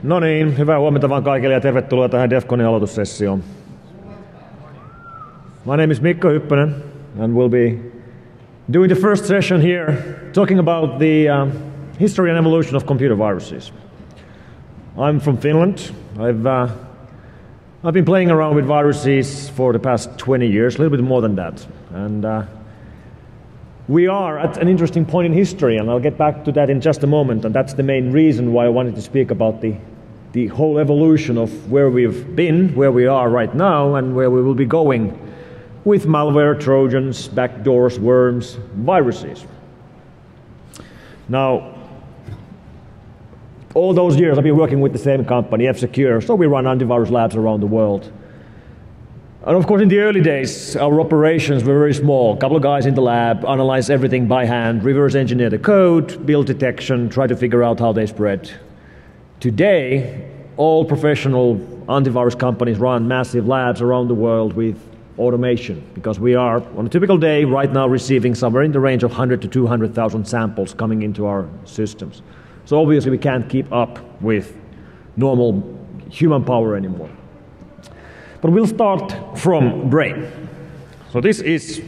No niin, hyvää huomenta vaan kaikille ja tervetuloa tähän DEFCONin aloitussessioon. My name is Mikko Hyppönen and we'll be doing the first session here talking about the history and evolution of computer viruses. I'm from Finland. I've been playing around with viruses for the past 20 years, a little bit more than that. And we are at an interesting point in history, and I'll get back to that in just a moment, and that's the main reason why I wanted to speak about the whole evolution of where we've been, where we are right now, and where we will be going with malware, trojans, backdoors, worms, viruses. Now, all those years I've been working with the same company, F-Secure, so we run antivirus labs around the world. And of course, in the early days, our operations were very small. A couple of guys in the lab, analyze everything by hand, reverse engineer the code, build detection, try to figure out how they spread. Today, all professional antivirus companies run massive labs around the world with automation, because we are, on a typical day, right now receiving somewhere in the range of 100 to 200,000 samples coming into our systems. So obviously we can't keep up with normal human power anymore. But we'll start from Brain. So this is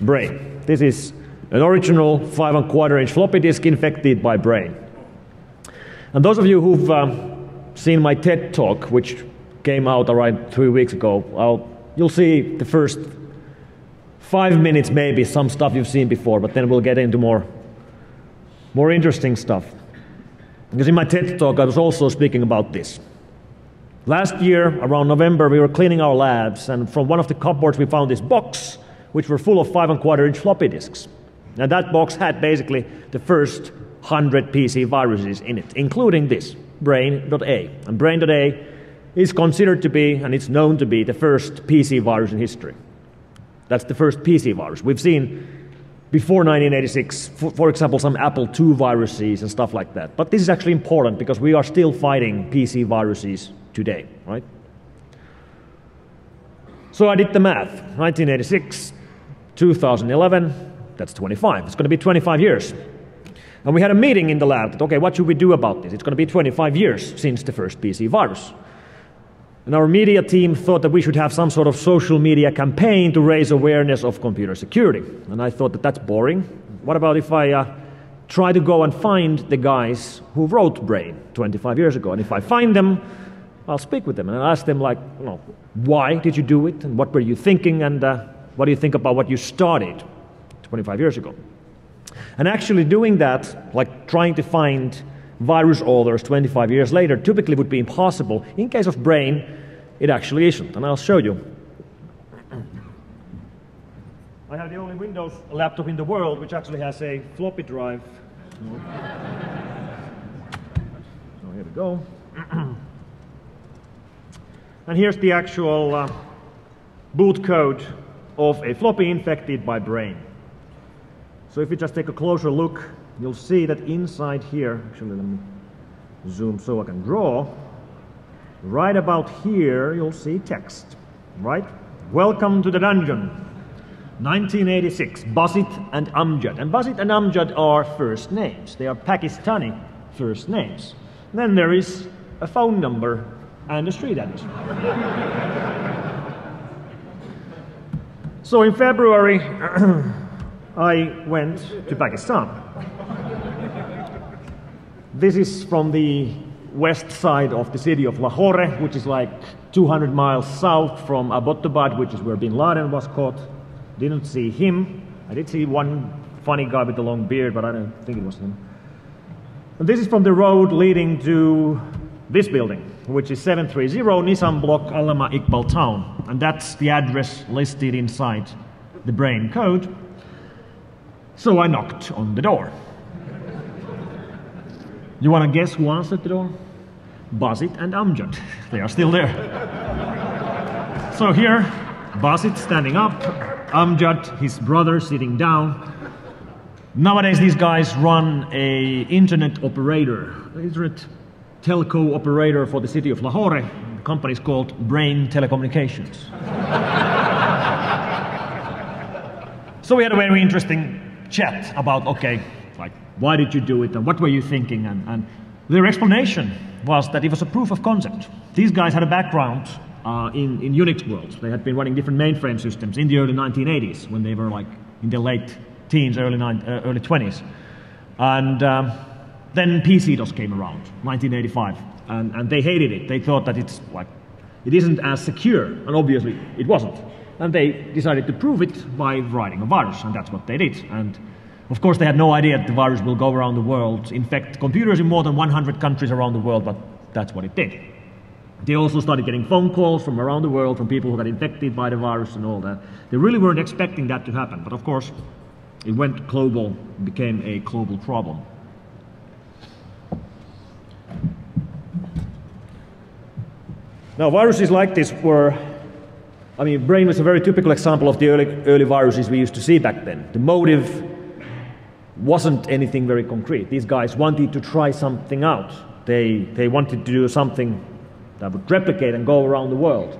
Brain. This is an original 5¼ floppy disk infected by Brain. And those of you who've seen my TED talk, which came out around 3 weeks ago, you'll see the first 5 minutes maybe, some stuff you've seen before, but then we'll get into more interesting stuff. Because in my TED talk I was also speaking about this. Last year, around November, we were cleaning our labs, and from one of the cupboards we found this box, which were full of 5¼ floppy disks. And that box had basically the first 100 PC viruses in it, including this, Brain.A. And Brain.A is considered to be, and it's known to be, the first PC virus in history. That's the first PC virus. We've seen before 1986, for example, some Apple II viruses and stuff like that. But this is actually important because we are still fighting PC viruses today, right? So I did the math. 1986, 2011, that's 25. It's going to be 25 years. And we had a meeting in the lab that, okay, what should we do about this? It's going to be 25 years since the first PC virus. And our media team thought that we should have some sort of social media campaign to raise awareness of computer security. And I thought that that's boring. What about if I try to go and find the guys who wrote Brain 25 years ago? And if I find them, I'll speak with them and I'll ask them, like, you know, why did you do it? And what were you thinking? And what do you think about what you started 25 years ago? And actually doing that, like trying to find virus authors 25 years later, typically would be impossible. In case of Brain, it actually isn't, and I'll show you. I have the only Windows laptop in the world which actually has a floppy drive. So here we go. And here's the actual boot code of a floppy infected by Brain. So if you just take a closer look, you'll see that inside here, actually let me zoom so I can draw, right about here you'll see text, right? Welcome to the dungeon. 1986, Basit and Amjad. And Basit and Amjad are first names. They are Pakistani first names. And then there is a phone number and a street address. So in February, I went to Pakistan. This is from the west side of the city of Lahore, which is like 200 miles south from Abbottabad, which is where Bin Laden was caught. Didn't see him. I did see one funny guy with a long beard, but I don't think it was him. And this is from the road leading to this building, which is 730 Nissan Block, Allama Iqbal Town. And that's the address listed inside the Brain code. So I knocked on the door. You want to guess who answered the door? Basit and Amjad. They are still there. So here, Basit standing up, Amjad, his brother, sitting down. Nowadays these guys run an internet telco operator for the city of Lahore. The company is called Brain Telecommunications. So we had a very interesting chat about, okay, like, why did you do it and what were you thinking? And Their explanation was that it was a proof of concept. These guys had a background in Unix world. They had been running different mainframe systems in the early 1980s when they were like in their late teens, early 20s. And then PC-DOS came around, 1985, and they hated it. They thought that it isn't as secure, and obviously it wasn't. And they decided to prove it by writing a virus, and that's what they did. And of course, they had no idea that the virus will go around the world, infect computers in more than 100 countries around the world, but that's what it did. They also started getting phone calls from around the world from people who got infected by the virus and all that. They really weren't expecting that to happen, but of course, it went global, became a global problem. Now, viruses like this were, Brain was a very typical example of the early viruses we used to see back then. The motive wasn't anything very concrete. These guys wanted to try something out. They wanted to do something that would replicate and go around the world.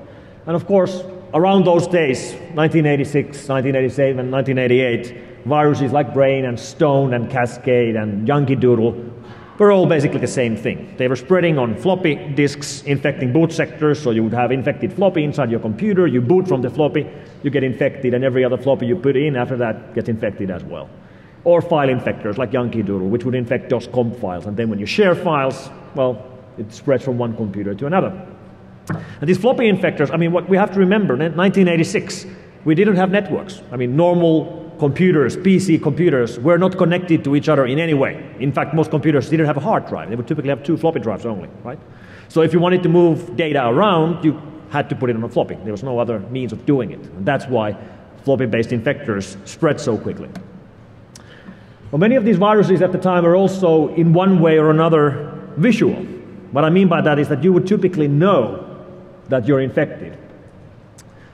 And of course, around those days, 1986, 1987, 1988, viruses like Brain and Stone and Cascade and Yankee Doodle were all basically the same thing. They were spreading on floppy disks, infecting boot sectors, so you would have infected floppy inside your computer, you boot from the floppy, you get infected, and every other floppy you put in after that gets infected as well. Or file infectors like Yankee Doodle, which would infect DOS comp files, and then when you share files, well, it spreads from one computer to another. And these floppy infectors, what we have to remember, in 1986, we didn't have networks. Normal computers, PC computers, were not connected to each other in any way. In fact, most computers didn't have a hard drive. They would typically have 2 floppy drives only, right? So if you wanted to move data around, you had to put it on a floppy. There was no other means of doing it. And that's why floppy-based infectors spread so quickly. Well, many of these viruses at the time are also, in one way or another, visual. What I mean by that is that you would typically know that you're infected.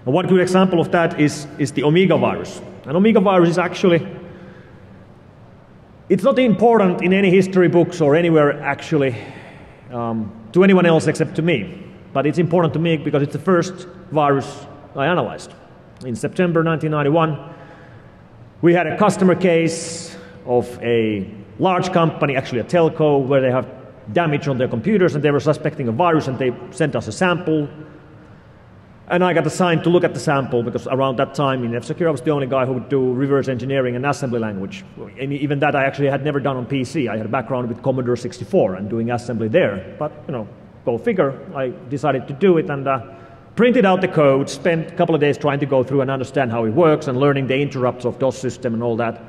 And one good example of that is the Omega virus. And Omega virus is actually, it's not important in any history books or anywhere actually to anyone else except to me. But it's important to me because it's the first virus I analyzed. In September 1991, we had a customer case of a large company, actually a telco, where they have damage on their computers and they were suspecting a virus and they sent us a sample. And I got assigned to look at the sample because around that time in F-Secure I was the only guy who would do reverse engineering and assembly language. And even that I actually had never done on PC. I had a background with Commodore 64 and doing assembly there. But, go figure, I decided to do it and printed out the code, spent a couple of days trying to go through and understand how it works and learning the interrupts of DOS system and all that.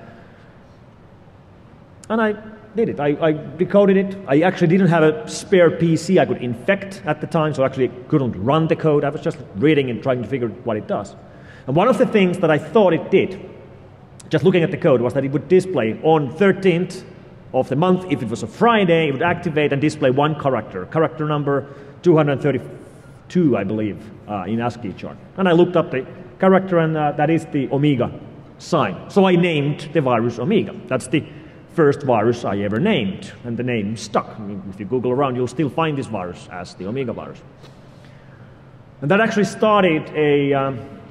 And I did it. I decoded it. I actually didn't have a spare PC I could infect at the time, so I actually couldn't run the code. I was just reading and trying to figure what it does. And one of the things that I thought it did, just looking at the code, was that it would display on 13th of the month, if it was a Friday, it would activate and display one character number 232, I believe, in ASCII chart. And I looked up the character, and that is the Omega sign. So I named the virus Omega. That's the first virus I ever named, and the name stuck. If you Google around, you'll still find this virus as the Omega virus. And that actually started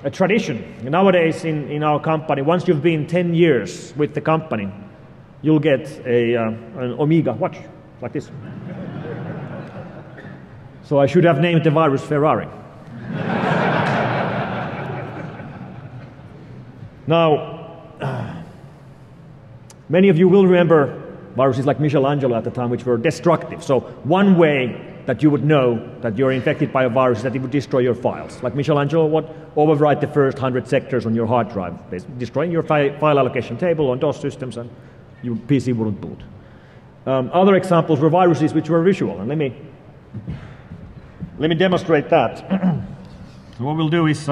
a tradition. Nowadays in our company, once you've been 10 years with the company, you'll get an Omega watch, like this. So I should have named the virus Ferrari. Now, many of you will remember viruses like Michelangelo at the time, which were destructive. So one way that you would know that you're infected by a virus is that it would destroy your files. Like Michelangelo would overwrite the first 100 sectors on your hard drive, destroying your file allocation table on DOS systems, and your PC wouldn't boot. Other examples were viruses which were visual, and let me demonstrate that. So what we'll do is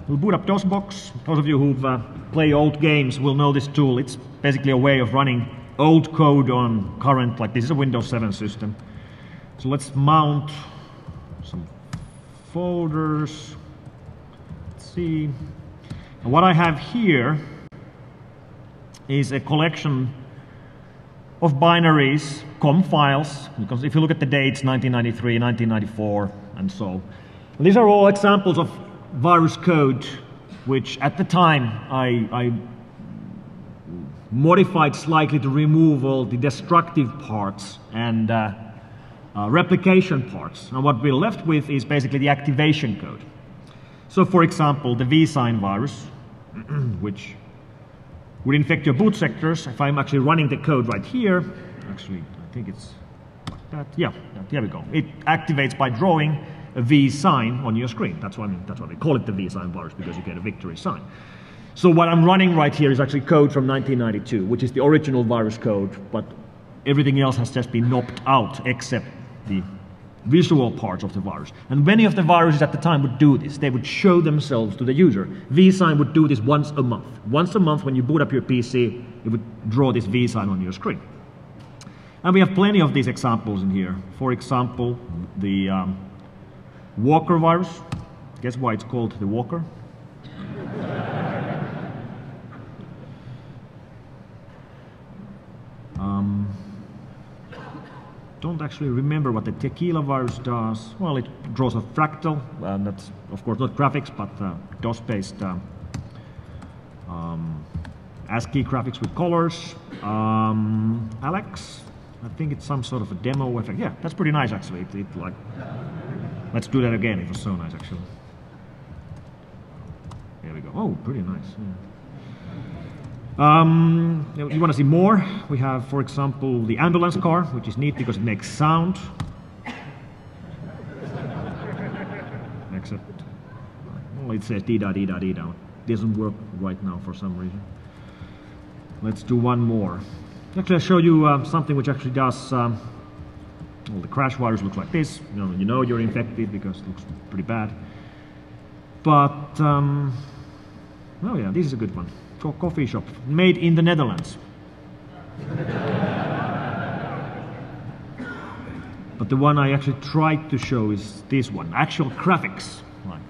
we'll boot up DOSBox. Those of you who've played old games will know this tool. It's basically a way of running old code on current, like this is a Windows 7 system. So let's mount some folders. Let's see. And what I have here is a collection of binaries, COM files, because if you look at the dates, 1993, 1994, and so. And these are all examples of virus code, which at the time I modified slightly to remove all the destructive parts and replication parts. And what we're left with is basically the activation code. So for example, the vSign virus, which would infect your boot sectors. If I'm actually running the code right here, actually I think it's like that. Yeah, here we go. It activates by drawing a V sign on your screen. That's why they call it the vSign virus, because you get a victory sign. So what I'm running right here is actually code from 1992, which is the original virus code, but everything else has just been knocked out except the visual parts of the virus. And many of the viruses at the time would do this. They would show themselves to the user. vSign would do this once a month. Once a month, when you boot up your PC, it would draw this vSign on your screen. And we have plenty of these examples in here. For example, the Walker virus. Guess why it's called the Walker? Don't actually remember what the Tequila virus does. Well, it draws a fractal, and that's of course not graphics, but DOS-based ASCII graphics with colors. Alex, I think it's some sort of a demo effect. Yeah, that's pretty nice actually. Like, let's do that again. It was so nice actually. There we go. Oh, pretty nice. Yeah. You want to see more? We have, for example, the ambulance car, which is neat because it makes sound. Except, well, it says dee-da, dee-da, dee-da. It doesn't work right now for some reason. Let's do one more. Actually, I'll show you something which actually does. Well, the crash virus looks like this. You know you're infected because it looks pretty bad. But, oh yeah, this is a good one. Coffee shop, made in the Netherlands. But the one I actually tried to show is this one, actual graphics, like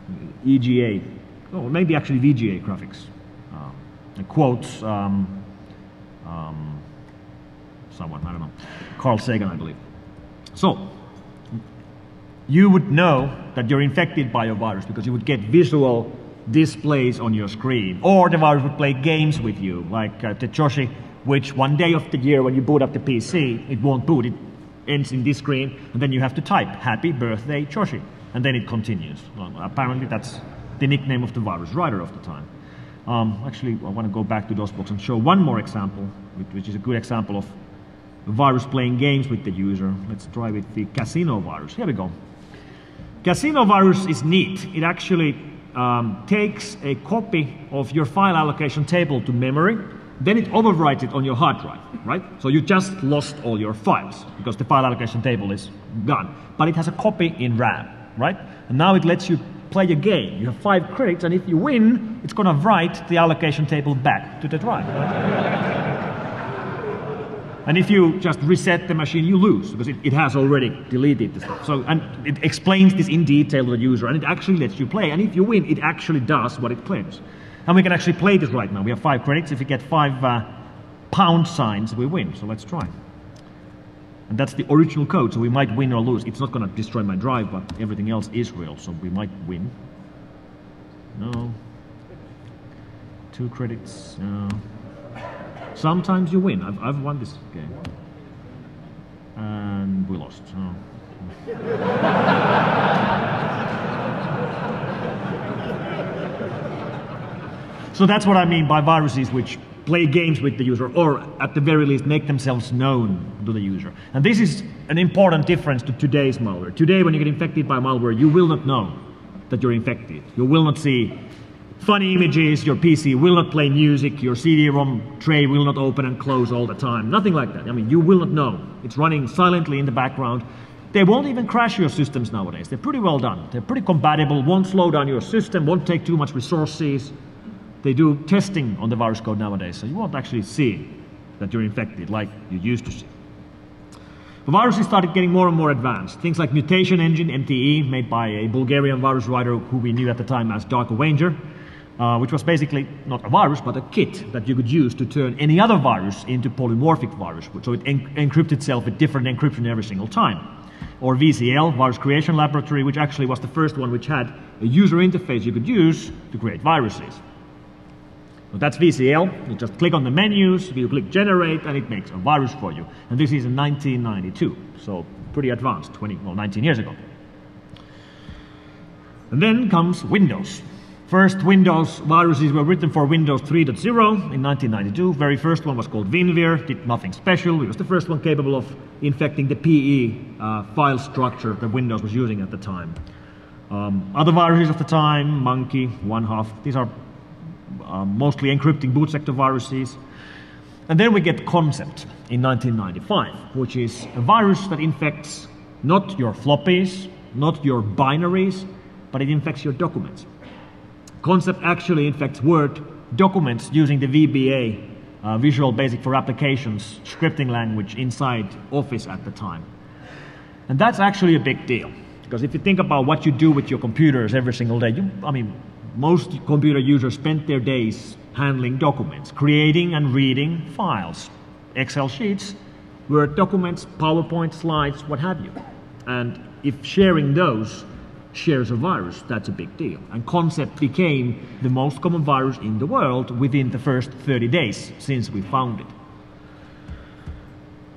EGA, or maybe actually VGA graphics. It quotes someone, I don't know, Carl Sagan, I believe. So, you would know that you're infected by a virus because you would get visual displays on your screen, or the virus would play games with you, like the Joshi, which one day of the year when you boot up the PC, it won't boot, it ends in this screen, and then you have to type happy birthday Joshi, and then it continues. Well, apparently that's the nickname of the virus writer of the time. Actually, I want to go back to DOSBox and show one more example, which is a good example of a virus playing games with the user. Let's try with the casino virus. Here we go. Casino virus is neat. It actually takes a copy of your file allocation table to memory, then it overwrites it on your hard drive, right? So you just lost all your files because the file allocation table is gone. But it has a copy in RAM, right? And now it lets you play a game. You have 5 credits, and if you win, it's going to write the allocation table back to the drive, right? And if you just reset the machine, you lose, because it has already deleted the stuff. So, and it explains this in detail to the user, and it actually lets you play. And if you win, it actually does what it claims. And we can actually play this right now. We have 5 credits. If we get 5 pound signs, we win. So let's try. And that's the original code, so we might win or lose. It's not going to destroy my drive, but everything else is real, so we might win. No. 2 credits. No. Sometimes you win. I've won this game. And we lost. Oh. So that's what I mean by viruses which play games with the user, or at the very least make themselves known to the user. And this is an important difference to today's malware. Today, when you get infected by malware, you will not know that you're infected. You will not see funny images, your PC will not play music, your CD-ROM tray will not open and close all the time. Nothing like that. I mean, you will not know. It's running silently in the background. They won't even crash your systems nowadays. They're pretty well done. They're pretty compatible, won't slow down your system, won't take too much resources. They do testing on the virus code nowadays, so you won't actually see that you're infected like you used to see. The viruses started getting more and more advanced. Things like Mutation Engine, MTE, made by a Bulgarian virus writer who we knew at the time as Dark Avenger, which was basically not a virus, but a kit that you could use to turn any other virus into polymorphic virus, so it encrypts itself with different encryption every single time. Or VCL, Virus Creation Laboratory, which actually was the first one which had a user interface you could use to create viruses. So that's VCL. You just click on the menus, you click generate, and it makes a virus for you. And this is in 1992, so pretty advanced, 19 years ago. And then comes Windows. First Windows viruses were written for Windows 3.0 in 1992. Very first one was called WinVir, did nothing special. It was the first one capable of infecting the PE file structure that Windows was using at the time. Other viruses of the time, Monkey, 1/2, these are mostly encrypting boot sector viruses. And then we get Concept in 1995, which is a virus that infects not your floppies, not your binaries, but it infects your documents. Concept actually infects Word documents using the VBA, Visual Basic for Applications, scripting language inside Office at the time. And that's actually a big deal, because if you think about what you do with your computers every single day, most computer users spend their days handling documents, creating and reading files, Excel sheets, Word documents, PowerPoint slides, what have you. And if sharing those shares a virus, that's a big deal. And Concept became the most common virus in the world within the first 30 days since we found it.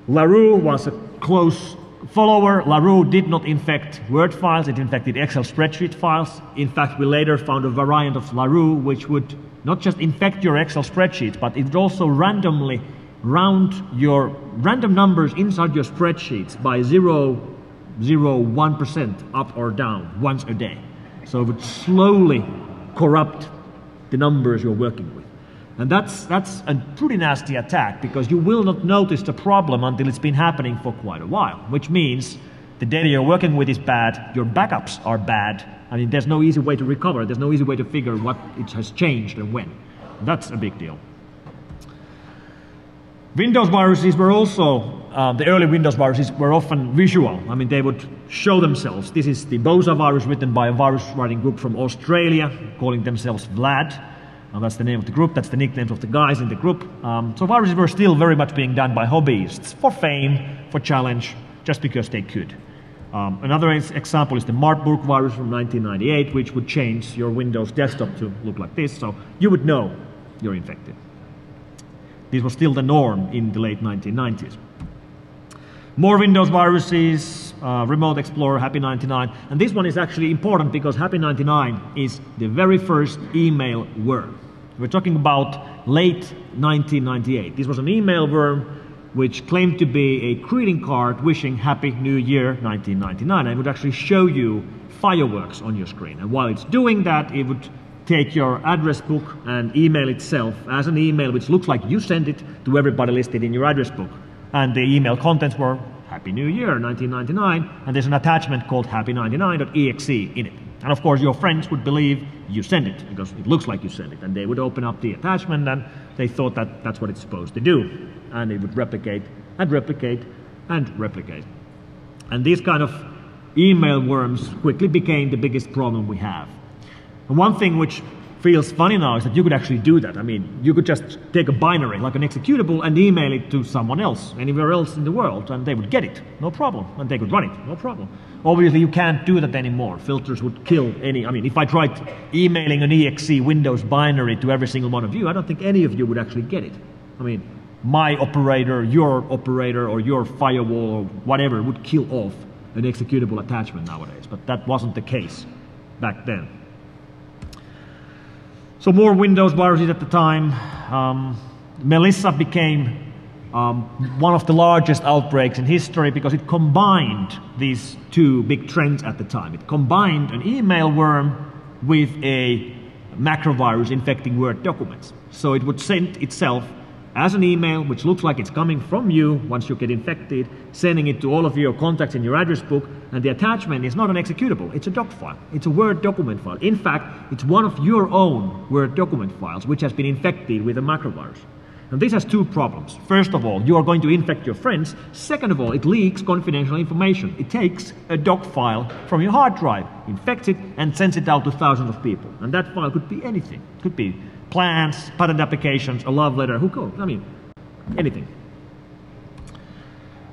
LaRue was a close follower. LaRue did not infect Word files, it infected Excel spreadsheet files. In fact, we later found a variant of LaRue which would not just infect your Excel spreadsheets, but it would also randomly round your random numbers inside your spreadsheets by 0.01% up or down once a day. So it would slowly corrupt the numbers you're working with. And that's a pretty nasty attack, because you will not notice the problem until it's been happening for quite a while, which means the data you're working with is bad, your backups are bad. I mean, there's no easy way to recover, there's no easy way to figure what it has changed and when. That's a big deal. Windows viruses were also, the early Windows viruses were often visual. I mean, they would show themselves. This is the Boza virus written by a virus writing group from Australia, calling themselves Vlad. That's the name of the group, that's the nicknames of the guys in the group. So viruses were still very much being done by hobbyists, for fame, for challenge, just because they could. Another example is the Marburg virus from 1998, which would change your Windows desktop to look like this, so you would know you're infected. This was still the norm in the late 1990s. More Windows viruses, Remote Explorer, Happy 99, and this one is actually important because Happy 99 is the very first email worm. We're talking about late 1998. This was an email worm which claimed to be a greeting card wishing Happy New Year 1999. And it would actually show you fireworks on your screen. And while it's doing that, it would take your address book and email itself as an email which looks like you sent it to everybody listed in your address book. And the email contents were Happy New Year 1999, and there's an attachment called happy99.exe in it. And of course your friends would believe you sent it, because it looks like you sent it, and they would open up the attachment and they thought that that's what it's supposed to do. And it would replicate and replicate and replicate. And these kind of email worms quickly became the biggest problem we have. And one thing which feels funny now is that you could actually do that. I mean, you could just take a binary, like an executable, and email it to someone else, anywhere else in the world, and they would get it, no problem. And they could run it, no problem. Obviously, you can't do that anymore. Filters would kill any, I mean, if I tried emailing an exe Windows binary to every single one of you, I don't think any of you would actually get it. I mean, my operator, or your firewall, or whatever, would kill off an executable attachment nowadays. But that wasn't the case back then. So more Windows viruses at the time. Melissa became one of the largest outbreaks in history because it combined these two big trends at the time. It combined an email worm with a macrovirus infecting Word documents. So it would send itself as an email, which looks like it's coming from you once you get infected, sending it to all of your contacts in your address book, and the attachment is not an executable, it's a doc file. It's a Word document file. In fact, it's one of your own Word document files which has been infected with a macrovirus. And this has two problems. First of all, you are going to infect your friends. Second of all, it leaks confidential information. It takes a doc file from your hard drive, infects it, and sends it out to thousands of people. And that file could be anything. It could be plans, patent applications, a love letter, who knows? I mean, anything.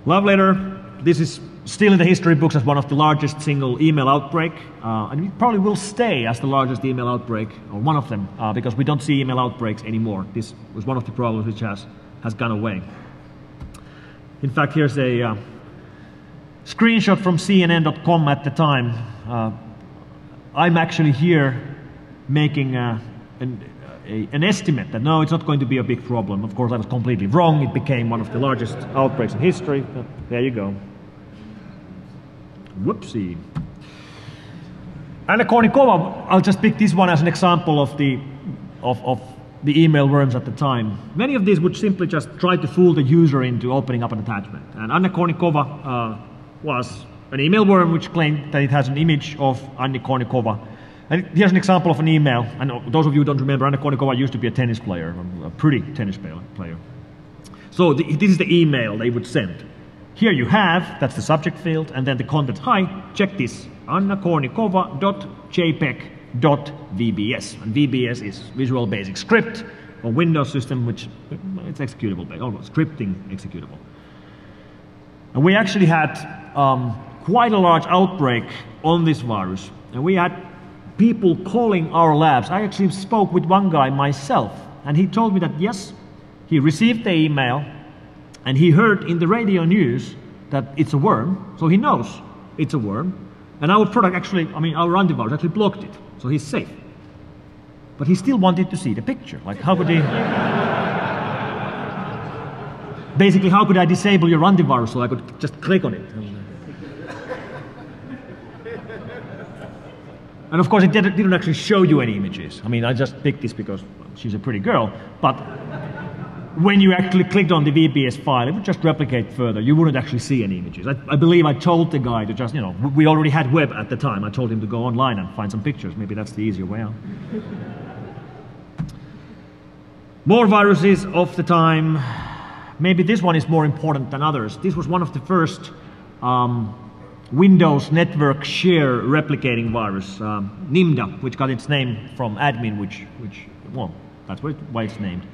Love letter, this is still in the history books as one of the largest single email outbreak, and it probably will stay as the largest email outbreak, or one of them, because we don't see email outbreaks anymore. This was one of the problems which has gone away. In fact, here's a screenshot from CNN.com at the time. I'm actually here making an estimate that no, it's not going to be a big problem. Of course, I was completely wrong. It became one of the largest outbreaks in history. But there you go. Whoopsie. Anna Kournikova, I'll just pick this one as an example of the email worms at the time. Many of these would simply just try to fool the user into opening up an attachment. And Anna Kournikova was an email worm which claimed that it has an image of Anna Kournikova. And here's an example of an email. And those of you who don't remember, Anna Kournikova used to be a tennis player, a pretty tennis player. So this is the email they would send. Here you have, that's the subject field, and then the content. Hi, check this, annakournikova.jpeg.vbs. And VBS is Visual Basic Script, a Windows system which it's executable, scripting executable. And we actually had quite a large outbreak on this virus. And we had people calling our labs. I actually spoke with one guy myself, and he told me that yes, he received the email, and he heard in the radio news that it's a worm, so he knows it's a worm. And our product actually, our antivirus actually blocked it, so he's safe. But he still wanted to see the picture. Like, how could he? Basically, how could I disable your antivirus so I could just click on it? And of course, it didn't actually show you any images. I just picked this because she's a pretty girl, but when you actually clicked on the VBS file, it would just replicate further. You wouldn't actually see any images. I believe I told the guy to just, we already had web at the time. I told him to go online and find some pictures. Maybe that's the easier way out. More viruses of the time. Maybe this one is more important than others. This was one of the first Windows network share replicating virus, NIMDA, which got its name from admin, which well, that's why it's named.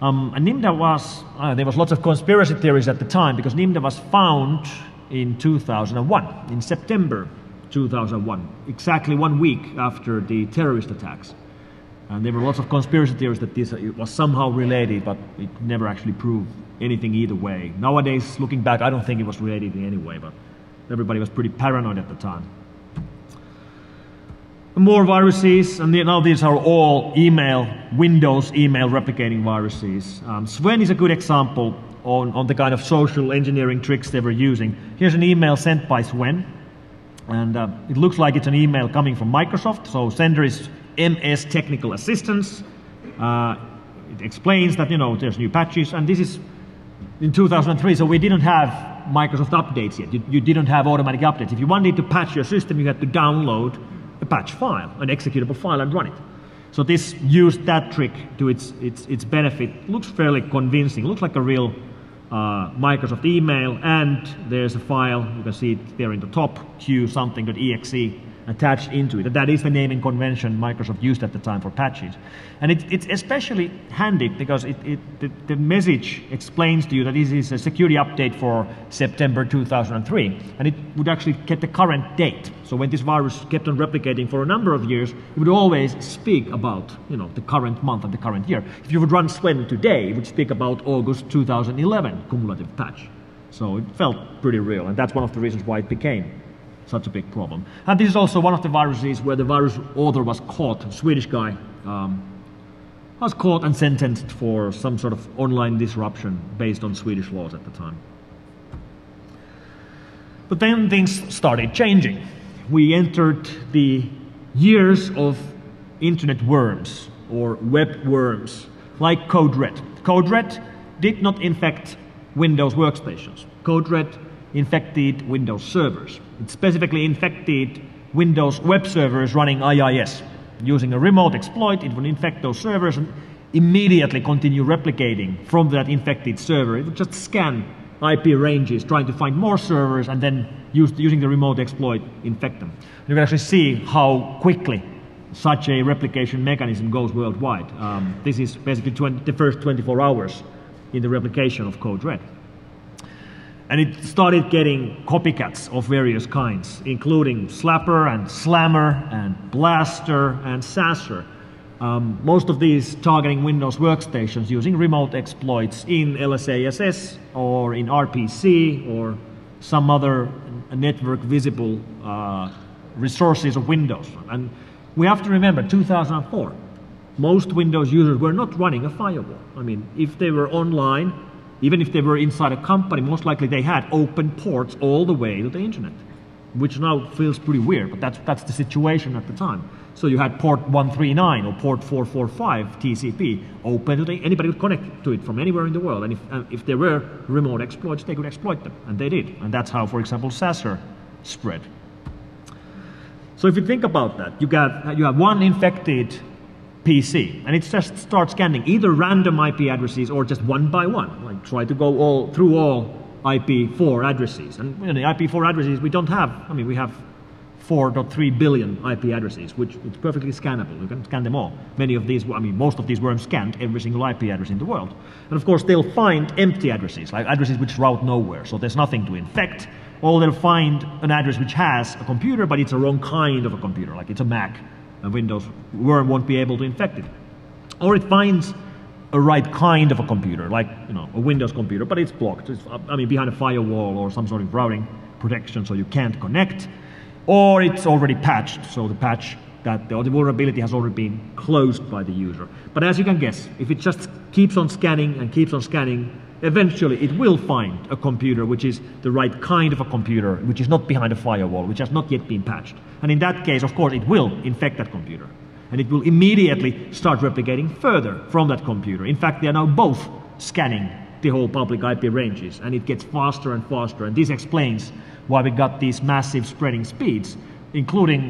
And NIMDA was, there was lots of conspiracy theories at the time because NIMDA was found in 2001, in September 2001, exactly 1 week after the terrorist attacks. And there were lots of conspiracy theories that this was somehow related, but it never actually proved anything either way. Nowadays, looking back, I don't think it was related in any way, but everybody was pretty paranoid at the time. More viruses, and now these are all Windows email replicating viruses. Sven is a good example on the kind of social engineering tricks they were using. Here's an email sent by Sven, and it looks like it's an email coming from Microsoft. So sender is MS Technical Assistance. It explains that there's new patches, and this is in 2003, so we didn't have Microsoft updates yet. You didn't have automatic updates. If you wanted to patch your system, you had to download a patch file, an executable file, and run it. So this used that trick to its benefit. Looks fairly convincing. Looks like a real Microsoft email, and there's a file. You can see it there in the top, q-something.exe attached into it. That is the naming convention Microsoft used at the time for patches. And it's especially handy because the message explains to you that this is a security update for September 2003, and it would actually get the current date. So when this virus kept on replicating for a number of years, it would always speak about the current month and the current year. If you would run Sven today, it would speak about August 2011 cumulative patch. So it felt pretty real, and that's one of the reasons why it became such a big problem. And this is also one of the viruses where the virus author was caught, a Swedish guy, was caught and sentenced for some sort of online disruption based on Swedish laws at the time. But then things started changing. We entered the years of internet worms, or web worms, like Code Red. Code Red did not infect Windows workstations. Code Red infected Windows servers. It specifically infected Windows web servers running IIS. Using a remote exploit, it would infect those servers and immediately continue replicating from that infected server. It would just scan IP ranges, trying to find more servers, and then using the remote exploit, infect them. You can actually see how quickly such a replication mechanism goes worldwide. This is basically the first 24 hours in the replication of Code Red. And it started getting copycats of various kinds, including Slapper and Slammer and Blaster and Sasser. Most of these targeting Windows workstations using remote exploits in LSASS or in RPC or some other network visible resources of Windows. And we have to remember 2004, most Windows users were not running a firewall. I mean, if they were online, even if they were inside a company, most likely they had open ports all the way to the internet, which now feels pretty weird, but that's the situation at the time. So you had port 139 or port 445 TCP open to anybody could connect to it from anywhere in the world, and if there were remote exploits, they could exploit them, and they did. And that's how, for example, Sasser spread. So if you think about that, you have one infected PC, and it just starts scanning either random IP addresses or just one by one, like try to go through all IP4 addresses. And the IP4 addresses we don't have. I mean, we have 4.3 billion IP addresses, which is perfectly scannable. You can scan them all. Many of these, I mean, most of these weren't scanned, every single IP address in the world. And of course, they'll find empty addresses, like addresses which route nowhere, so there's nothing to infect. Or they'll find an address which has a computer, but it's a wrong kind of a computer, like it's a Mac. A Windows worm won't be able to infect it. Or it finds a right kind of a computer, like a Windows computer, but it's blocked. It's, I mean, behind a firewall or some sort of routing protection, so you can't connect. Or it's already patched, so the patch that the vulnerability has already been closed by the user. But as you can guess, if it just keeps on scanning and keeps on scanning, eventually it will find a computer which is the right kind of a computer, which is not behind a firewall, which has not yet been patched. And in that case, of course, it will infect that computer. And it will immediately start replicating further from that computer. In fact, they are now both scanning the whole public IP ranges, and it gets faster and faster. And this explains why we got these massive spreading speeds, including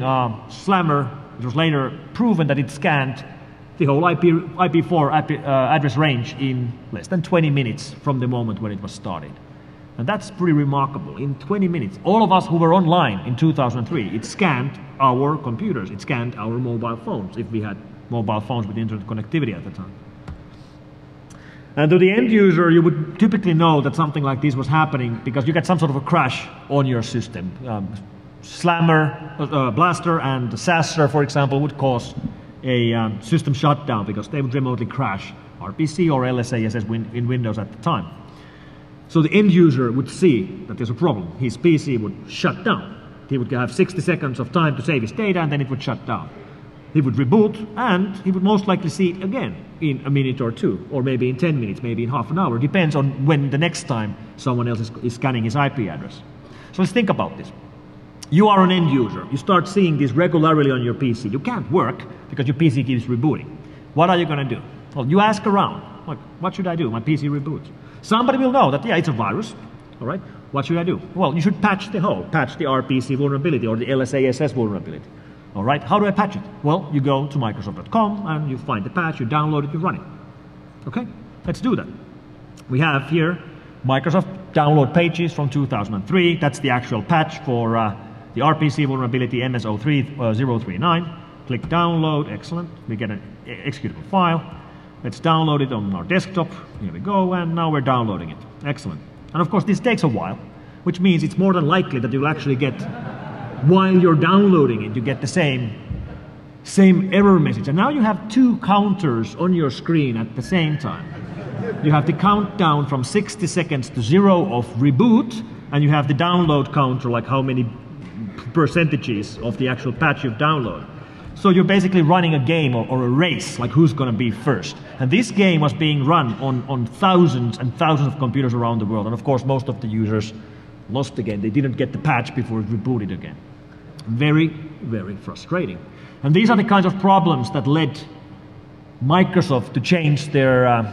Slammer. It was later proven that it scanned the whole IP4 address range in less than 20 minutes from the moment when it was started. And that's pretty remarkable. In 20 minutes, all of us who were online in 2003, it scanned our computers, it scanned our mobile phones, if we had mobile phones with internet connectivity at the time. And to the end user, you would typically know that something like this was happening because you get some sort of a crash on your system. Slammer, Blaster, and Sasser, for example, would cause a system shutdown because they would remotely crash RPC or LSASS in Windows at the time. So the end user would see that there's a problem. His PC would shut down. He would have 60 seconds of time to save his data, and then it would shut down. He would reboot, and he would most likely see it again in a minute or two, or maybe in 10 minutes, maybe in half an hour. Depends on when the next time someone else is scanning his IP address. So let's think about this. You are an end user. You start seeing this regularly on your PC. You can't work because your PC keeps rebooting. What are you going to do? Well, you ask around. Like, what should I do? My PC reboots. Somebody will know that, yeah, it's a virus. All right? What should I do? Well, you should patch the RPC vulnerability or the LSASS vulnerability. All right? How do I patch it? Well, you go to Microsoft.com and you find the patch, you download it, you run it. Okay? Let's do that. We have here Microsoft download pages from 2003. That's the actual patch for the RPC vulnerability MS03039. Click download. Excellent. We get an executable file. Let's download it on our desktop. Here we go, and now we're downloading it. Excellent. And of course, this takes a while, which means it's more than likely that you'll actually get, while you're downloading it, you get the same error message. And now you have two counters on your screen at the same time. You have the countdown from 60 seconds to 0 of reboot, and you have the download counter, like how many percentages of the actual patch you've downloaded. So you're basically running a game or a race, like who's going to be first. And this game was being run on thousands and thousands of computers around the world. And of course, most of the users lost again. They didn't get the patch before it rebooted again. Very, very frustrating. And these are the kinds of problems that led Microsoft to change their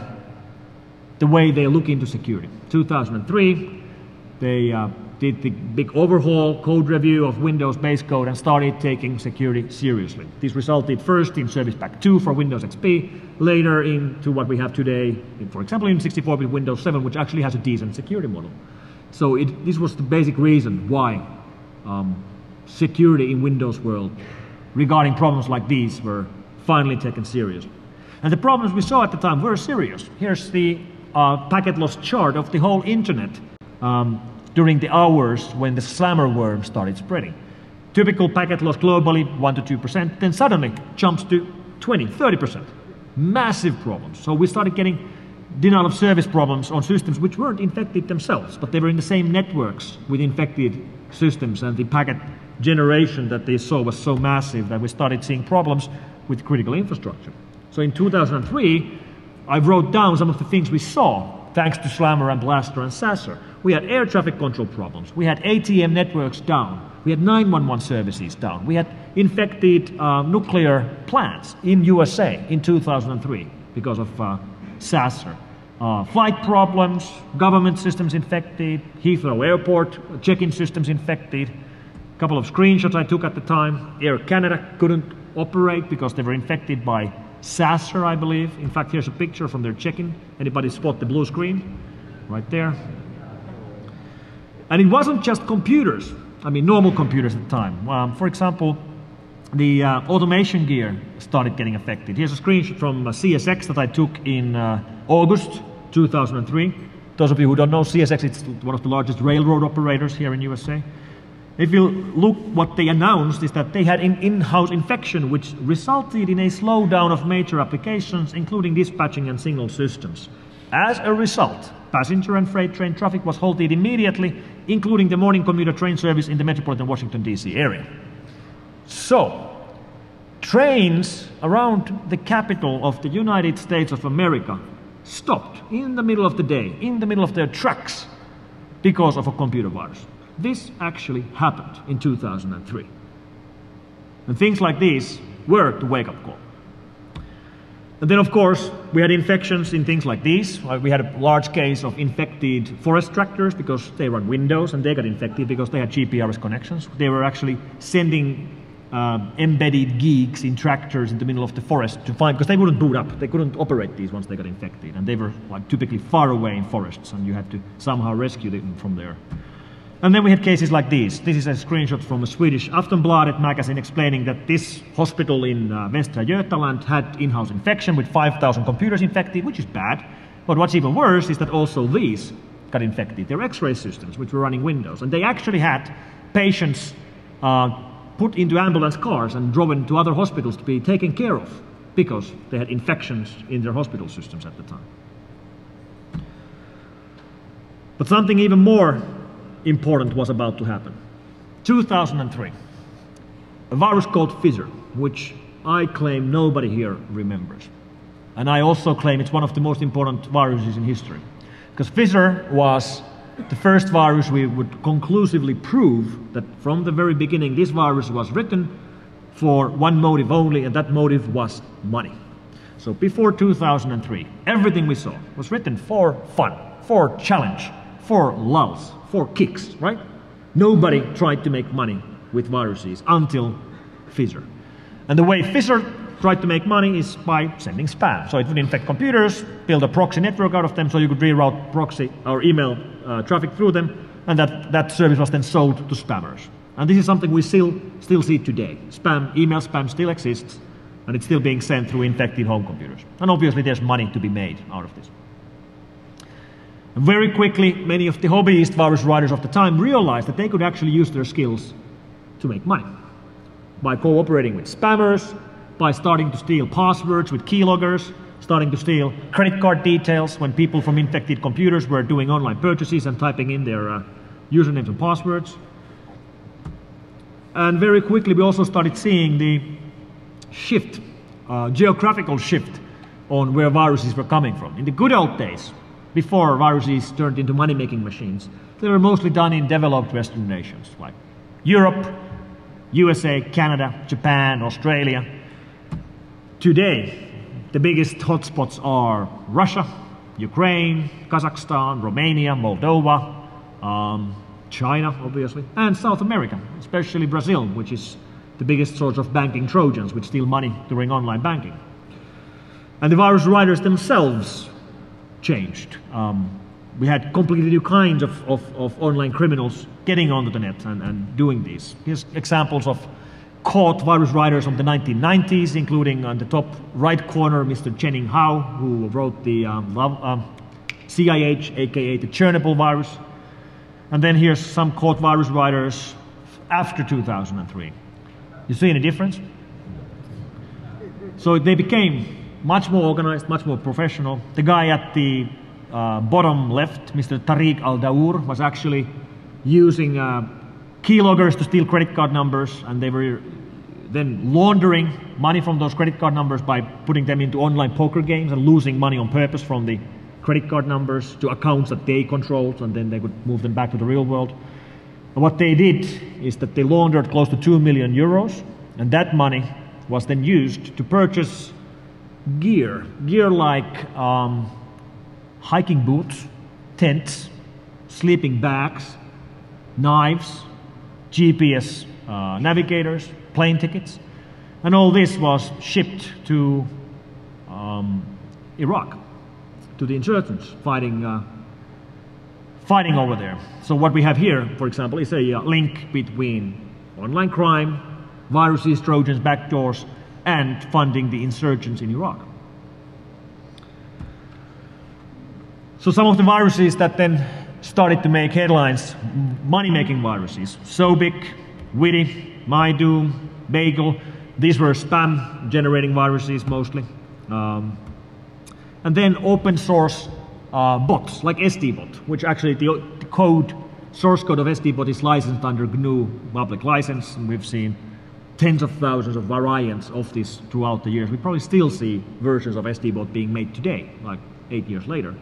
the way they look into security. 2003, they did the big overhaul, code review of Windows base code, and started taking security seriously. This resulted first in Service Pack 2 for Windows XP, later into what we have today, for example, in 64-bit Windows 7, which actually has a decent security model. So this was the basic reason why security in Windows world regarding problems like these were finally taken seriously. And the problems we saw at the time were serious. Here's the packet loss chart of the whole internet. during the hours when the slammer worm started spreading. Typical packet loss globally, 1 to 2%, then suddenly jumps to 20, 30%. Massive problems. So we started getting denial of service problems on systems which weren't infected themselves, but they were in the same networks with infected systems, and the packet generation that they saw was so massive that we started seeing problems with critical infrastructure. So in 2003, I wrote down some of the things we saw thanks to Slammer and Blaster and Sasser. We had air traffic control problems. We had ATM networks down. We had 911 services down. We had infected nuclear plants in USA in 2003 because of Sasser. Flight problems, government systems infected, Heathrow Airport check-in systems infected. A couple of screenshots I took at the time. Air Canada couldn't operate because they were infected by Sasser, I believe. In fact, here's a picture from their check-in. Anybody spot the blue screen? Right there. And it wasn't just computers. I mean, normal computers at the time. For example, the automation gear started getting affected. Here's a screenshot from CSX that I took in August 2003. Those of you who don't know CSX, it's one of the largest railroad operators here in USA. If you look, what they announced is that they had an in-house infection which resulted in a slowdown of major applications, including dispatching and signal systems. As a result, passenger and freight train traffic was halted immediately, including the morning commuter train service in the metropolitan Washington, D.C. area. So, trains around the capital of the United States of America stopped in the middle of the day, in the middle of their tracks, because of a computer virus. This actually happened in 2003. And things like these were the wake-up call. And then, of course, we had infections in things like these. We had a large case of infected forest tractors because they run Windows, and they got infected because they had GPRS connections. They were actually sending embedded geeks in tractors in the middle of the forest to find, because they wouldn't boot up. They couldn't operate these once they got infected. And they were like typically far away in forests, and you had to somehow rescue them from there. And then we had cases like these. This is a screenshot from a Swedish Aftonbladet magazine explaining that this hospital in Västra Götaland had in-house infection with 5,000 computers infected, which is bad. But what's even worse is that also these got infected. They're X-ray systems, which were running Windows. And they actually had patients put into ambulance cars and driven to other hospitals to be taken care of because they had infections in their hospital systems at the time. But something even more important was about to happen. 2003, a virus called Fizzer, which I claim nobody here remembers. And I also claim it's one of the most important viruses in history. Because Fizzer was the first virus we would conclusively prove that from the very beginning this virus was written for one motive only, and that motive was money. So before 2003, everything we saw was written for fun, for challenge, for lulz, for kicks, right? Nobody tried to make money with viruses until Fizzer. And the way Fizzer tried to make money is by sending spam. So it would infect computers, build a proxy network out of them so you could reroute proxy or email traffic through them, and that service was then sold to spammers. And this is something we still see today. Email spam still exists, and it's still being sent through infected home computers. And obviously there's money to be made out of this. Very quickly, many of the hobbyist virus writers of the time realized that they could actually use their skills to make money by cooperating with spammers, by starting to steal passwords with keyloggers, starting to steal credit card details when people from infected computers were doing online purchases and typing in their usernames and passwords. And very quickly, we also started seeing the shift, geographical shift on where viruses were coming from. In the good old days, before viruses turned into money-making machines, they were mostly done in developed Western nations like Europe, USA, Canada, Japan, Australia. Today, the biggest hotspots are Russia, Ukraine, Kazakhstan, Romania, Moldova, China, obviously, and South America, especially Brazil, which is the biggest source of banking Trojans, which steal money during online banking. And the virus writers themselves changed. We had completely new kinds of online criminals getting onto the net and doing these. Here's examples of caught virus writers from the 1990s, including on the top right corner, Mr. Channing Hao, who wrote the CIH, aka the Chernobyl virus. And then here's some caught virus writers after 2003. You see any difference? So they became much more organized, much more professional. The guy at the bottom left, Mr. Tariq Al-Daour, was actually using keyloggers to steal credit card numbers, and they were then laundering money from those credit card numbers by putting them into online poker games and losing money on purpose from the credit card numbers to accounts that they controlled, and then they would move them back to the real world. And what they did is that they laundered close to 2 million euros, and that money was then used to purchase gear like hiking boots, tents, sleeping bags, knives, GPS navigators, plane tickets, and all this was shipped to Iraq, to the insurgents fighting over there. So what we have here, for example, is a link between online crime, viruses, trojans, backdoors, and funding the insurgents in Iraq. So some of the viruses that then started to make headlines, money-making viruses, Sobic, Witty, MyDoom, Bagel, these were spam-generating viruses mostly. And then open source bots, like SDBot, which actually the source code of SDBot is licensed under GNU public license, and we've seen tens of thousands of variants of this throughout the years. We probably still see versions of SDBot being made today, like 8 years later.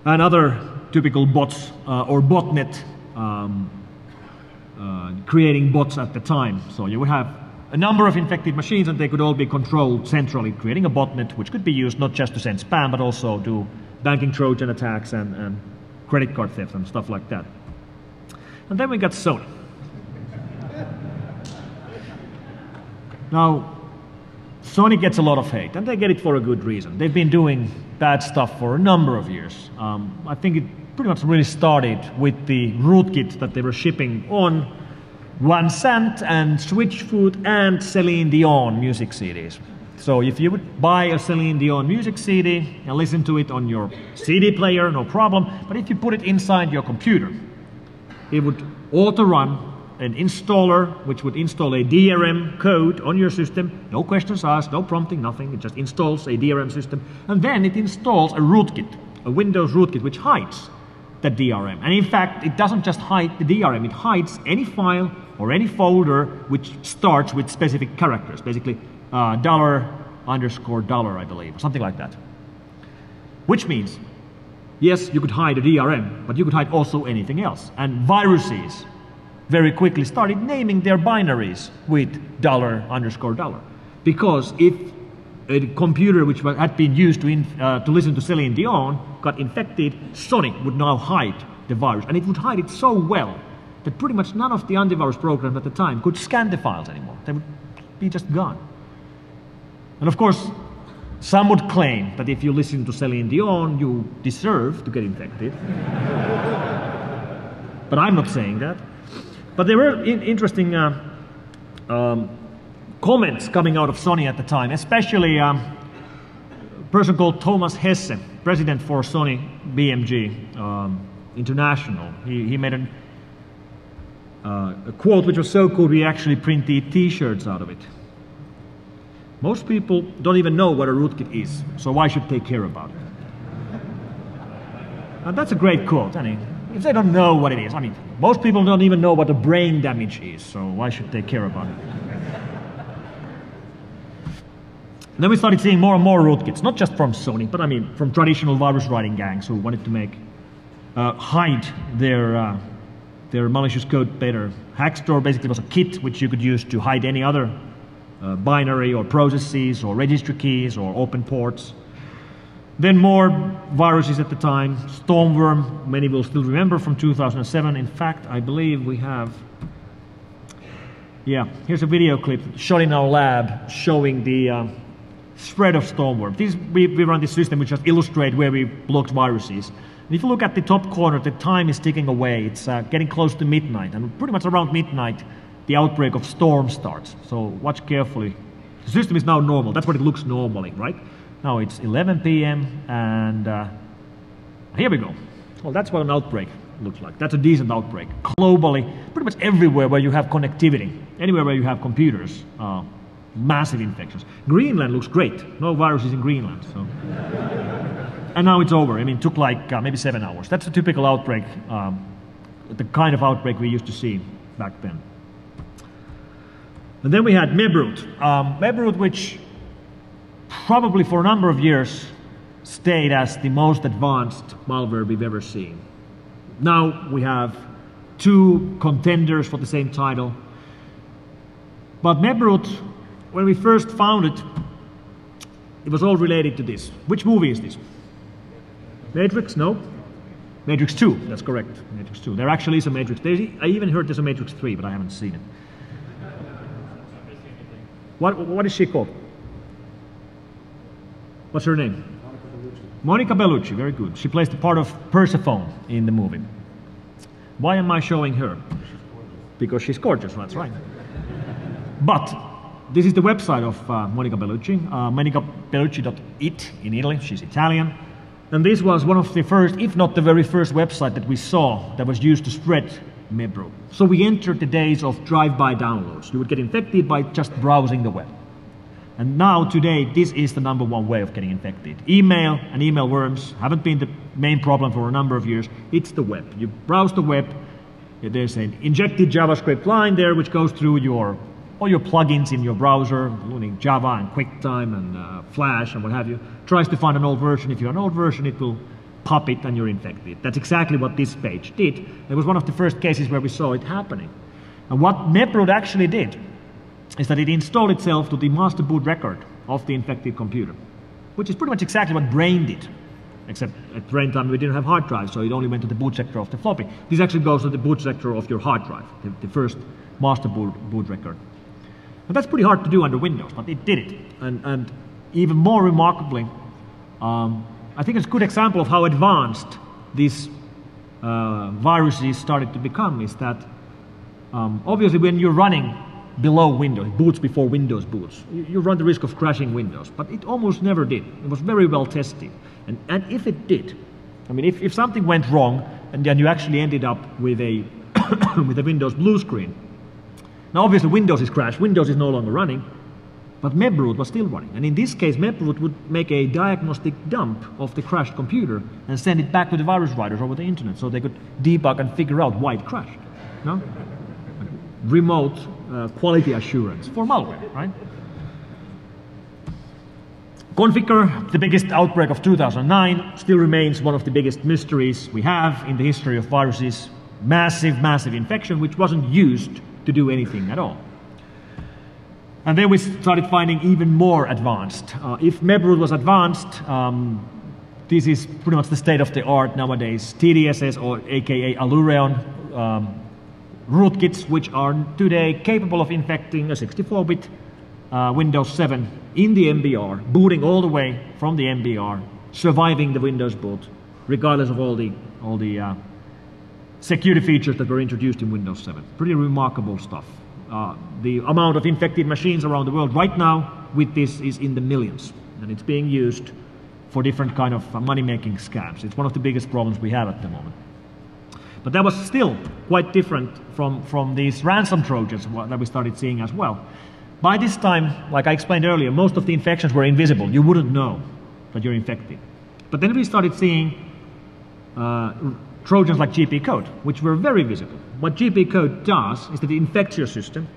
And other typical bots or botnet creating bots at the time. So you would have a number of infected machines, and they could all be controlled centrally, creating a botnet which could be used not just to send spam, but also do banking Trojan attacks and credit card theft and stuff like that. And then we got Sony. Now, Sony gets a lot of hate, and they get it for a good reason. They've been doing bad stuff for a number of years. I think it pretty much really started with the rootkit that they were shipping on One Cent and Switchfoot and Celine Dion music CDs. So if you would buy a Celine Dion music CD and listen to it on your CD player, no problem. But if you put it inside your computer, it would auto-run an installer which would install a DRM code on your system. No questions asked, no prompting, nothing. It just installs a DRM system. And then it installs a rootkit, a Windows rootkit, which hides that DRM. And in fact, it doesn't just hide the DRM, it hides any file or any folder which starts with specific characters, basically $_, I believe, or something like that. Which means, yes, you could hide a DRM, but you could hide also anything else. And viruses very quickly started naming their binaries with $_. Because if a computer which had been used to listen to Celine Dion got infected, Sony would now hide the virus. And it would hide it so well that pretty much none of the antivirus programs at the time could scan the files anymore. They would be just gone. And of course, some would claim that if you listen to Celine Dion, you deserve to get infected. But I'm not saying that. But there were interesting comments coming out of Sony at the time, especially a person called Thomas Hesse, president for Sony BMG International. He made a quote which was so cool we actually printed t-shirts out of it. Most people don't even know what a rootkit is, so why should they care about it? And that's a great quote. I mean, if they don't know what it is, I mean, most people don't even know what a brain damage is, so why should they care about it? Then we started seeing more and more rootkits, not just from Sony, but I mean from traditional virus writing gangs who wanted to hide their malicious code better. Hackstore basically was a kit which you could use to hide any other binary or processes or registry keys or open ports. Then more viruses at the time. Stormworm, many will still remember from 2007. In fact, I believe we have, yeah, here's a video clip shot in our lab showing the spread of Stormworm. We run this system which just illustrates where we blocked viruses. And if you look at the top corner, the time is ticking away. It's getting close to midnight, and pretty much around midnight, the outbreak of Storm starts. So watch carefully. The system is now normal. That's what it looks normally, right? Now it's 11 p.m. and here we go. Well, that's what an outbreak looks like. That's a decent outbreak. Globally, pretty much everywhere where you have connectivity, anywhere where you have computers, massive infections. Greenland looks great. No viruses in Greenland. So. And now it's over. I mean, it took like maybe 7 hours. That's a typical outbreak, the kind of outbreak we used to see back then. And then we had Mebroot. Mebroot, which probably for a number of years stayed as the most advanced malware we've ever seen. Now we have 2 contenders for the same title. But Mebroot, when we first found it, it was all related to this. Which movie is this? Matrix? No? Matrix 2, that's correct. Matrix 2. There actually is a Matrix. I even heard there's a Matrix 3, but I haven't seen it. What is she called? What's her name? Monica Bellucci, very good. She plays the part of Persephone in the movie. Why am I showing her? Because she's gorgeous, that's right. But this is the website of Monica Bellucci, monicabellucci.it in Italy. She's Italian. And this was one of the first, if not the very first website that we saw that was used to spread Mebroot. So we entered the days of drive-by downloads. You would get infected by just browsing the web. And now, today, this is the #1 way of getting infected. Email and email worms haven't been the main problem for a number of years. It's the web. You browse the web, there's an injected JavaScript line there which goes through all your plugins in your browser, including Java and QuickTime and Flash and what have you. Tries to find an old version. If you're an old version, it will pop it and you're infected. That's exactly what this page did. It was one of the first cases where we saw it happening. And what Mebroot actually did is that it installed itself to the master boot record of the infected computer, which is pretty much exactly what Brain did, except at Brain time we didn't have hard drives, so it only went to the boot sector of the floppy. This actually goes to the boot sector of your hard drive, the first master boot record. And that's pretty hard to do under Windows, but it did it. And even more remarkably, I think it's a good example of how advanced these viruses started to become is that obviously when you're running below Windows, boots before Windows boots, you run the risk of crashing Windows, but it almost never did. It was very well tested. And if it did, I mean, if something went wrong and then you actually ended up with a, with a Windows blue screen, now obviously Windows is crashed, Windows is no longer running, but Mebroot was still running. And in this case, Mebroot would make a diagnostic dump of the crashed computer and send it back to the virus writers over the internet so they could debug and figure out why it crashed. No? Remote quality assurance for malware, right? Conficker, the biggest outbreak of 2009, still remains one of the biggest mysteries we have in the history of viruses. Massive, massive infection which wasn't used to do anything at all. And then we started finding even more advanced. If Mebroot was advanced, this is pretty much the state of the art nowadays. TDSS, or aka Alureon rootkits, which are today capable of infecting a 64-bit Windows 7 in the MBR, booting all the way from the MBR, surviving the Windows boot, regardless of all the security features that were introduced in Windows 7. Pretty remarkable stuff. The amount of infected machines around the world right now with this is in the millions, and it's being used for different kind of money-making scams. It's one of the biggest problems we have at the moment. But that was still quite different from these ransom Trojans that we started seeing as well. By this time, like I explained earlier, most of the infections were invisible. You wouldn't know that you're infected. But then we started seeing Trojans like GP code, which were very visible. What GP code does is that it infects your system,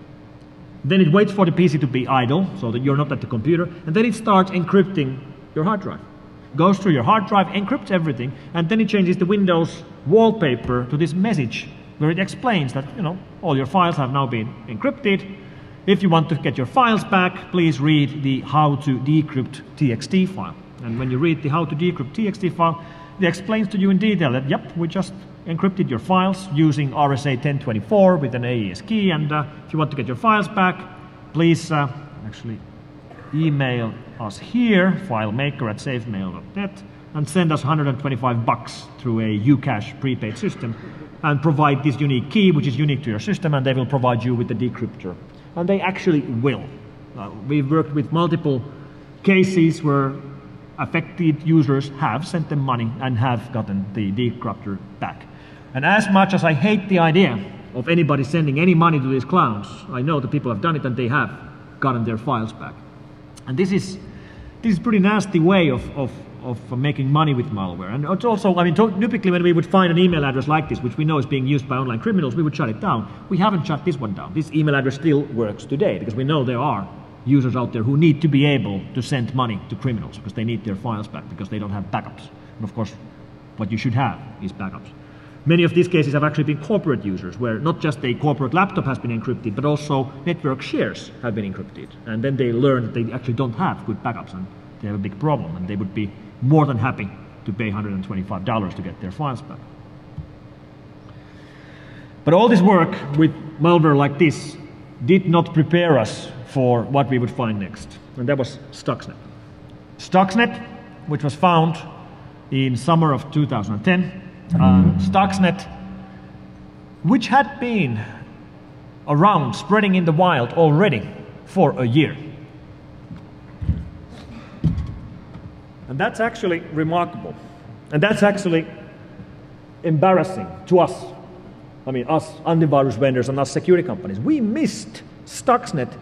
then it waits for the PC to be idle, so that you're not at the computer, and then it starts encrypting your hard drive. Goes through your hard drive, encrypts everything, and then it changes the Windows wallpaper to this message where it explains that, you know, all your files have now been encrypted. If you want to get your files back, please read the how to decrypt TXT file. And when you read the how to decrypt TXT file, it explains to you in detail that, yep, we just encrypted your files using RSA 1024 with an AES key, and if you want to get your files back, please actually email us here, filemaker@safemail.net, and send us $125 through a Ucash prepaid system, and provide this unique key, which is unique to your system, and they will provide you with the decryptor. And they actually will. We've worked with multiple cases where affected users have sent them money and have gotten the decryptor back. And as much as I hate the idea of anybody sending any money to these clowns, I know the people have done it and they have gotten their files back. And this is a pretty nasty way of making money with malware. And it's also, I mean, typically when we would find an email address like this, which we know is being used by online criminals, we would shut it down. We haven't shut this one down. This email address still works today because we know there are users out there who need to be able to send money to criminals because they need their files back because they don't have backups. And of course, what you should have is backups. Many of these cases have actually been corporate users where not just a corporate laptop has been encrypted, but also network shares have been encrypted. And then they learn that they actually don't have good backups and they have a big problem, and they would be more than happy to pay $125 to get their files back. But all this work with malware like this did not prepare us for what we would find next, and that was Stuxnet. Stuxnet, which was found in summer of 2010, Stuxnet, which had been around, spreading in the wild already for a year. And that's actually remarkable. And that's actually embarrassing to us. I mean, us antivirus vendors and us security companies. We missed Stuxnet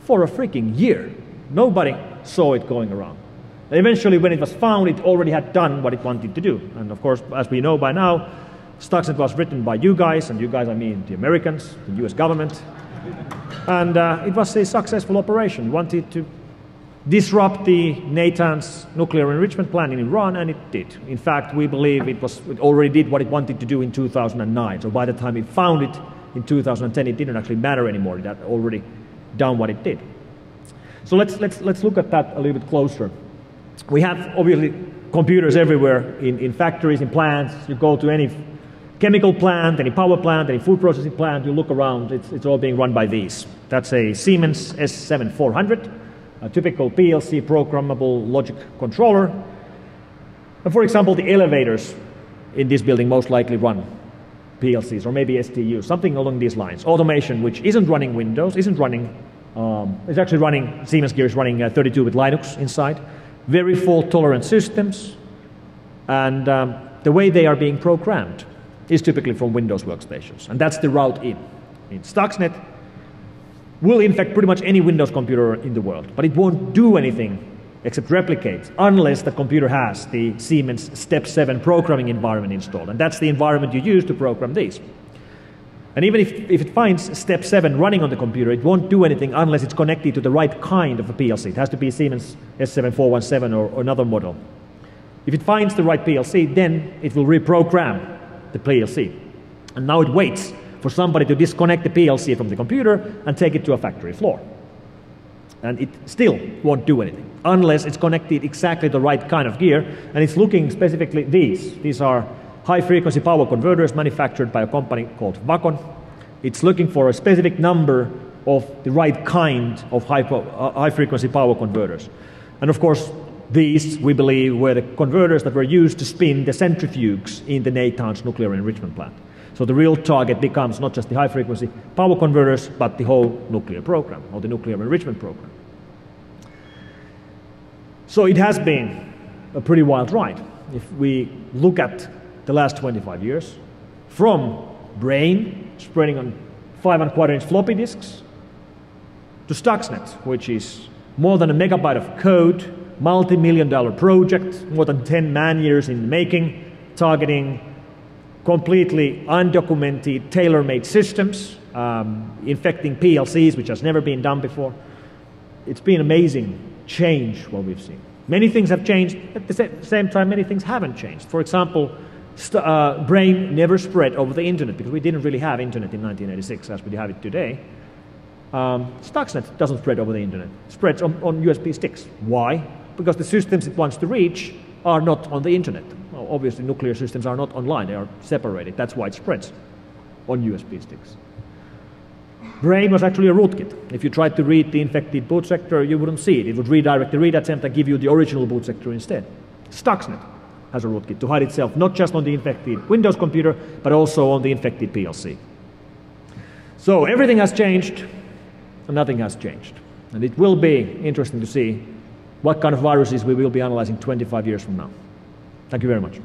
for a freaking year. Nobody saw it going around. And eventually, when it was found, it already had done what it wanted to do. And of course, as we know by now, Stuxnet was written by you guys, and you guys I mean the Americans, the US government. And it was a successful operation. It wanted to disrupt the Natanz nuclear enrichment plant in Iran, and it did. In fact, we believe it already did what it wanted to do in 2009. So by the time it found it in 2010, it didn't actually matter anymore. It had already done what it did. So let's look at that a little bit closer. We have obviously computers everywhere in factories, in plants. You go to any chemical plant, any power plant, any food processing plant, you look around, it's all being run by these. That's a Siemens S7400, a typical PLC programmable logic controller. And for example, the elevators in this building most likely run PLCs or maybe STUs, something along these lines. Automation, which isn't running Windows, isn't running, it's actually running, Siemens gear is running 32-bit Linux inside. Very fault-tolerant systems, and the way they are being programmed is typically from Windows workstations, and that's the route in. Stuxnet will infect pretty much any Windows computer in the world, but it won't do anything except replicate unless the computer has the Siemens Step 7 programming environment installed, and that's the environment you use to program these. And even if it finds Step 7 running on the computer, it won't do anything unless it's connected to the right kind of a PLC. It has to be Siemens S7417 or another model. If it finds the right PLC, then it will reprogram the PLC. And now it waits for somebody to disconnect the PLC from the computer and take it to a factory floor. And it still won't do anything unless it's connected exactly the right kind of gear. And it's looking specifically these. These are high-frequency power converters manufactured by a company called DEFCON. It's looking for a specific number of the right kind of high-frequency power converters. And of course, these, we believe, were the converters that were used to spin the centrifuges in the Natanz nuclear enrichment plant. So the real target becomes not just the high-frequency power converters, but the whole nuclear program, or the nuclear enrichment program. So it has been a pretty wild ride. If we look at the last 25 years, from Brain, spreading on 5¼ floppy disks, to Stuxnet, which is more than a megabyte of code, multi-million-dollar project, more than 10 man-years in the making, targeting completely undocumented, tailor-made systems, infecting PLCs, which has never been done before. It's been amazing change what we've seen. Many things have changed, at the same time many things haven't changed. For example, Brain never spread over the internet because we didn't really have internet in 1986 as we have it today. Stuxnet doesn't spread over the internet. It spreads on USB sticks. Why? Because the systems it wants to reach are not on the internet. Well, obviously, nuclear systems are not online. They are separated. That's why it spreads on USB sticks. Brain was actually a rootkit. If you tried to read the infected boot sector, you wouldn't see it. It would redirect the read attempt and give you the original boot sector instead. Stuxnet has a rootkit to hide itself not just on the infected Windows computer, but also on the infected PLC. So everything has changed, and nothing has changed. And it will be interesting to see what kind of viruses we will be analyzing 25 years from now. Thank you very much.